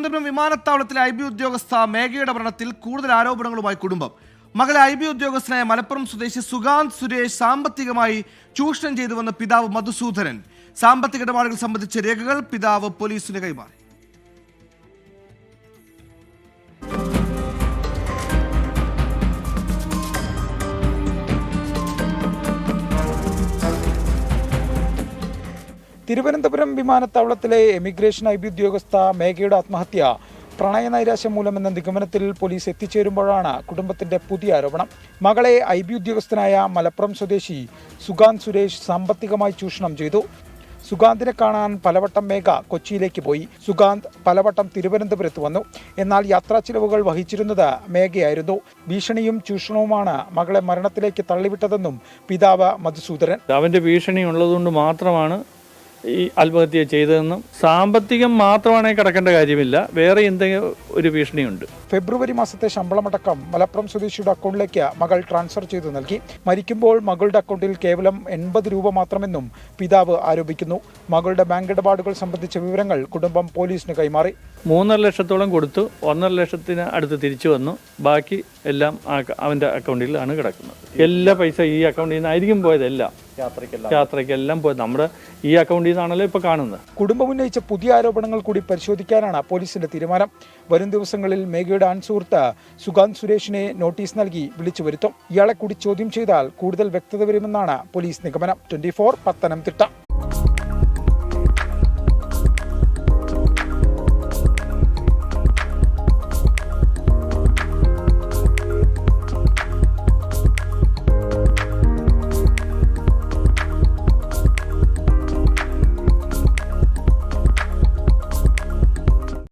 തിരുവനന്തപുരം വിമാനത്താവളത്തിലെ IB ഉദ്യോഗസ്ഥ മേഘയുടെ മരണത്തിൽ കൂടുതൽ ആരോപണങ്ങളുമായി കുടുംബം. മകളെ IB ഉദ്യോഗസ്ഥനായ മലപ്പുറം സ്വദേശി സുഗാന്ത് സുരേഷ് സാമ്പത്തികമായി ചൂഷണം ചെയ്തുവെന്ന് പിതാവ് മധുസൂദനൻ. സാമ്പത്തിക ഇടപാടുകൾ സംബന്ധിച്ച രേഖകൾ പിതാവ് പോലീസിന് കൈമാറി. തിരുവനന്തപുരം വിമാനത്താവളത്തിലെ എമിഗ്രേഷൻ IB ഉദ്യോഗസ്ഥ മേഘയുടെ ആത്മഹത്യ പ്രണയനൈരാശ്യം മൂലമെന്ന നിഗമനത്തിൽ പോലീസ് എത്തിച്ചേരുമ്പോഴാണ് കുടുംബത്തിന്റെ പുതിയ ആരോപണം. മകളെ IB ഉദ്യോഗസ്ഥനായ മലപ്പുറം സ്വദേശി സുഗാന്ത് സുരേഷ് സാമ്പത്തികമായി ചൂഷണം ചെയ്തു. സുഗാന്തിനെ കാണാൻ പലവട്ടം മേഘ കൊച്ചിയിലേക്ക് പോയി. സുഗാന്ത് പലവട്ടം തിരുവനന്തപുരത്ത് വന്നു. എന്നാൽ യാത്രാ ചിലവുകൾ വഹിച്ചിരുന്നത് മേഘയായിരുന്നു. ഭീഷണിയും ചൂഷണവുമാണ് മകളെ മരണത്തിലേക്ക് തള്ളിവിട്ടതെന്നും പിതാവ് മധുസൂദനൻ. അവന്റെ ഭീഷണി ഉള്ളതുകൊണ്ട് മാത്രമാണ് ഈ ആത്മഹത്യ ചെയ്തതെന്നും സാമ്പത്തികം മാത്രമാണെങ്കിൽ കിടക്കേണ്ട കാര്യമില്ല, വേറെ എന്തെങ്കിലും ഒരു ഭീഷണിയുണ്ട്. ഫെബ്രുവരി മാസത്തെ ശമ്പളമടക്കം മലപ്പുറം സ്വദേശിയുടെ അക്കൗണ്ടിലേക്ക് മകൾ ട്രാൻസ്ഫർ ചെയ്തു നൽകി. മരിക്കുമ്പോൾ മകളുടെ അക്കൗണ്ടിൽ കേവലം 80 രൂപ മാത്രമെന്നും പിതാവ് ആരോപിക്കുന്നു. മകളുടെ ബാങ്ക് ഇടപാടുകൾ സംബന്ധിച്ച വിവരങ്ങൾ കുടുംബം പോലീസിന് കൈമാറി. 3.5 ലക്ഷത്തോളം കൊടുത്തു, 1.5 ലക്ഷത്തിന് അടുത്ത് തിരിച്ചു വന്നു. ബാക്കി എല്ലാം അവൻ്റെ അക്കൗണ്ടിലാണ് കിടക്കുന്നത്. എല്ലാ പൈസ ഈ അക്കൗണ്ടിൽ നിന്നായിരിക്കും പോയതെല്ലാം, യാത്രയ്ക്കെല്ലാം പോയത് നമ്മുടെ ഈ അക്കൗണ്ടിൽ നിന്നാണല്ലോ ഇപ്പോൾ കാണുന്നത്. കുടുംബം ഉന്നയിച്ച പുതിയ ആരോപണങ്ങൾ കൂടി പരിശോധിക്കാനാണ് പോലീസിന്റെ തീരുമാനം. വരും ദിവസങ്ങളിൽ മേഘയുടെ ആൺസുഹൃത്ത് സുഗാന്ത് സുരേഷിനെ നോട്ടീസ് നൽകി വിളിച്ചു വരുത്തും. ഇയാളെ കൂടി ചോദ്യം ചെയ്താൽ കൂടുതൽ വ്യക്തത വരുമെന്നാണ് പോലീസ് നിഗമനം. 24 പത്തനംതിട്ട.